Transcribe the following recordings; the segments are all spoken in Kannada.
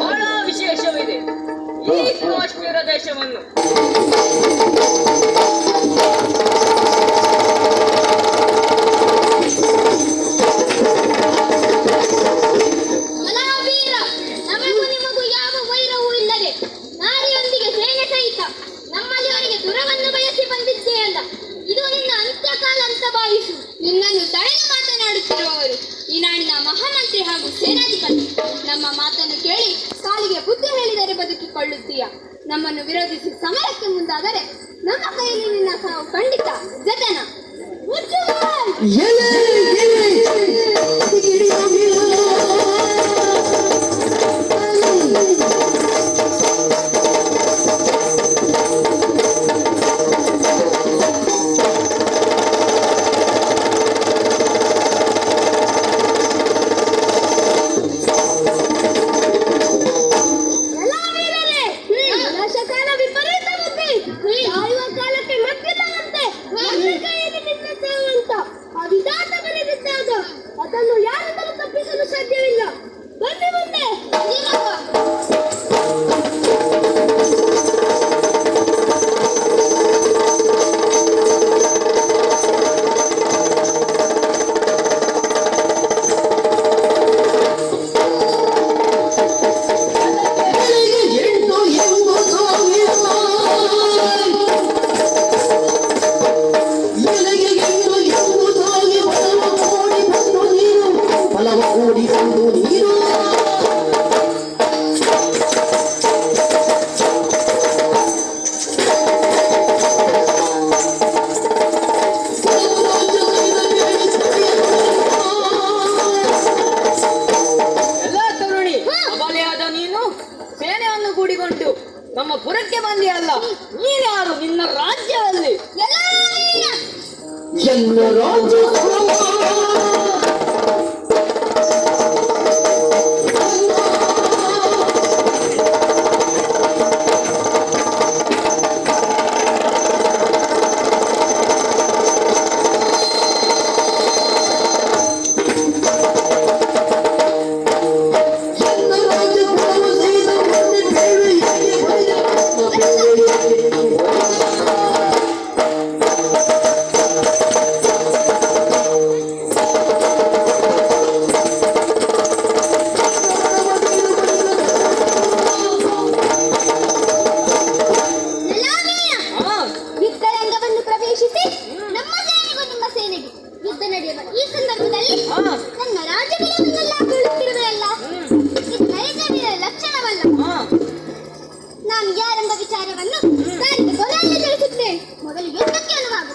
ಬಹಳ ವಿಶೇಷವಿದೆ ಈ ಕಾಶ್ಮೀರ ದೇಶವನ್ನು. ನಮಗೂ ನಿಮಗೂ ಯಾವ ವೈರವೂ ಇಲ್ಲದೆ ನಾರಿಯೊಂದಿಗೆ ಸೇನೆ ಸಹಿತ ನಮ್ಮಲ್ಲಿವರೆಗೆ ದುರವನ್ನು ಬಯಸಿ ಬಂದಿದ್ದೇ ಅಲ್ಲ. ಇದು ನಿನ್ನ ಅಂತ್ಯಕಾಲ ಅಂತ ಭಾವಿಸು. ನಿನ್ನನ್ನು ತಡೆದು ಮಾತನಾಡುತ್ತಿರುವವರು ಈ ನಾಡಿನ ಮಹಾಮಂತ್ರಿ ಹಾಗೂ ಸೇನಾಧಿಪತಿ. ನಮ್ಮ ಮಾತನ್ನು ಕೇಳಿ ಕಾಲಿಗೆ ಬುದ್ಧಿ ಹೇಳಿದರೆ ಬದುಕಿಕೊಳ್ಳುತ್ತೀಯ. ನಮ್ಮನ್ನು ವಿರೋಧಿಸಿ ಸಮರಕ್ಕೆ ಮುಂದಾದರೆ ನಮ್ಮ ಕೈಯಲ್ಲಿ ನಿನ್ನ ಸಾವು ಖಂಡಿತ. ಜತನ ಅದನ್ನು ಯಾರಿಂದಲೂ ತಪ್ಪಿಸಲು ಸಾಧ್ಯವಿಲ್ಲ. ಬನ್ನಿ ಮುಂದೆ. ನಮ್ಮ ಪುರಕ್ಕೆ ಬಂದಿ ಅಲ್ಲ, ನೀನ್ಯಾರು? ನಿನ್ನ ರಾಜ್ಯದಲ್ಲಿ ಈ ಸಂದರ್ಭದಲ್ಲಿ ನನ್ನ ರಾಜ್ಯಗಳನ್ನೆಲ್ಲ ಕೇಳುತ್ತಿರುವೆಯಲ್ಲ, ಇದು ನೈಜವೀರ ಲಕ್ಷಣವಲ್ಲ. ನಾನು ಯಾರೆಂಬ ವಿಚಾರವನ್ನು ತಾನಿಗೆ ಕೊನೆಯಲ್ಲಿ ತಿಳಿಸುತ್ತೇನೆ. ಮೊದಲು ಯುದ್ಧಕ್ಕೆ ಅನುವಾಗು.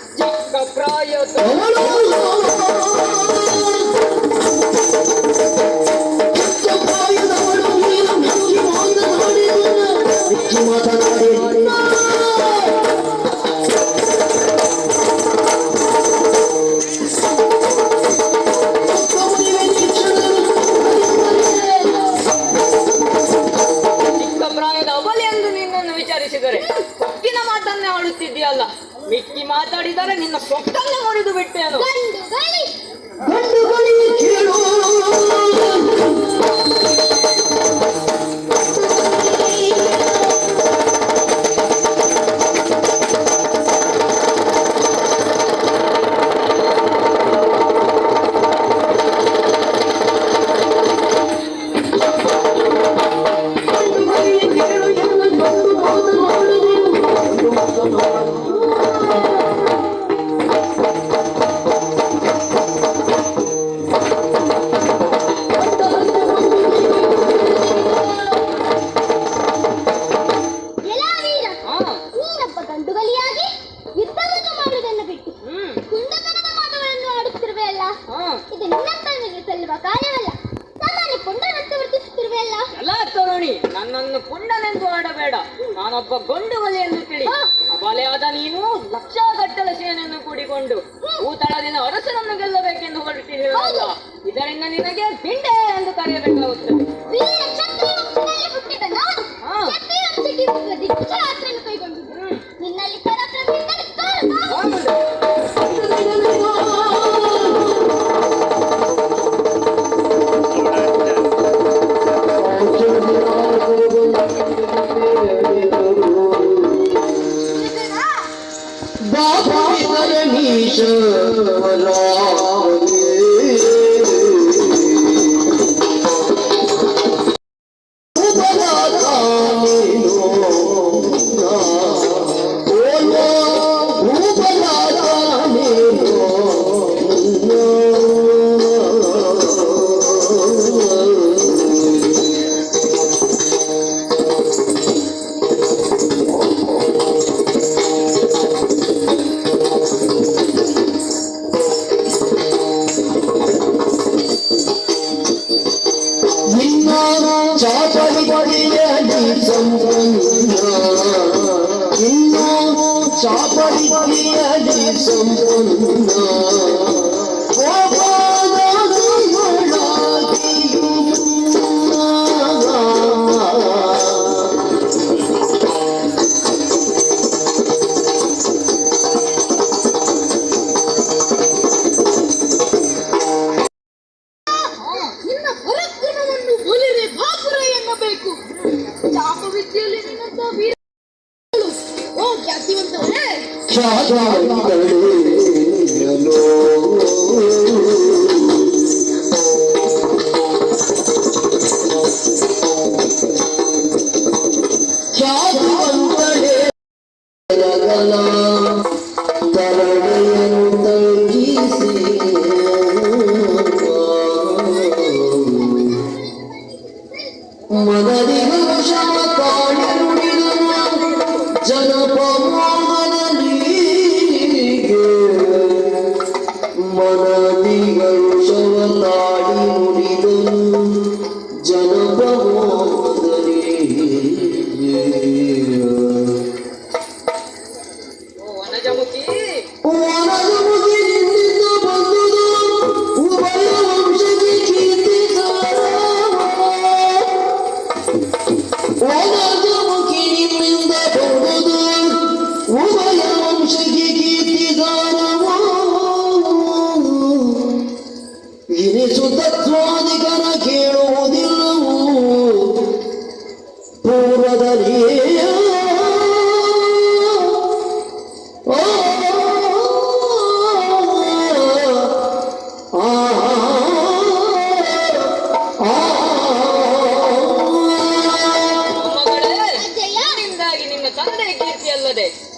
ಎನಿಸಿದರೆ ಸೊಕ್ಕಿನ ಮಾತನ್ನೇ ಆಡುತ್ತಿದ್ದೀಯಲ್ಲ. ಮಿಕ್ಕಿ ಮಾತಾಡಿದರೆ ನಿನ್ನ ಸೊಕ್ಕನ್ನೇ ಮುರಿದು ಬಿಟ್ಟೇನು. ನನ್ನನ್ನು ಪುಂಡನೆಂದು ಆಡಬೇಡ. ನಾನೊಬ್ಬ ಗೊಂಡು ಬಲೆ ಎಂದು ತಿಳಿ. ಬಲೆಯಾದ ನೀನು ಲಕ್ಷಗಟ್ಟಲೆ ಸೇನೆಯನ್ನು ಕೂಡಿಕೊಂಡು ಭೂತಳದಿನ ಅರಸನನ್ನು ಗೆಲ್ಲಬೇಕೆಂದು ಹೊರಟಿರಲ್ಲ. ಇದರಿಂದ ನಿನಗೆ ಬಿಂಡೆ ಎಂದು ಕರೆಯಬೇಕಾಗುತ್ತದೆ.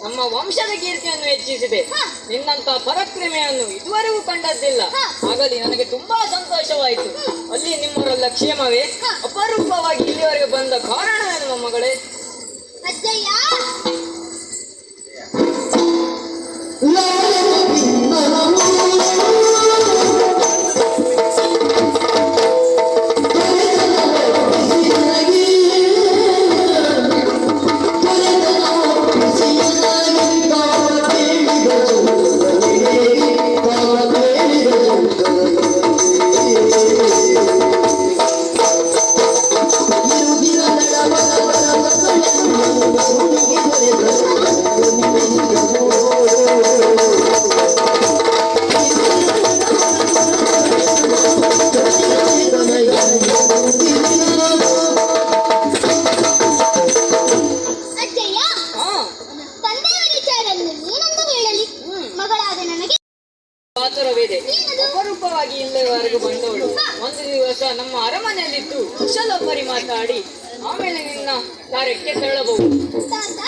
ನಮ್ಮ ವಂಶದ ಕೀರ್ತಿಯನ್ನು ಹೆಚ್ಚಿಸಿದೆ. ನಿನ್ನಂತ ಪರಾಕ್ರಮೆಯನ್ನು ಇದುವರೆಗೂ ಕಂಡದ್ದಿಲ್ಲ. ಆಗಲಿ ನನಗೆ ತುಂಬಾ ಸಂತೋಷವಾಯಿತು. ಅಲ್ಲಿ ನಿಮ್ಮವರೆಲ್ಲ ಕ್ಷೇಮವೇ? ಅಪರೂಪವಾಗಿ ಇಲ್ಲಿವರೆಗೆ ಬಂದ ಕಾರಣವೇನು ಮೊಮ್ಮಗಳೇ? ಅಜ್ಜಯ್ಯ, you ಕಾರ್ಯಕ್ಕೆ ತೆರಳಬಹುದು. ತಾತ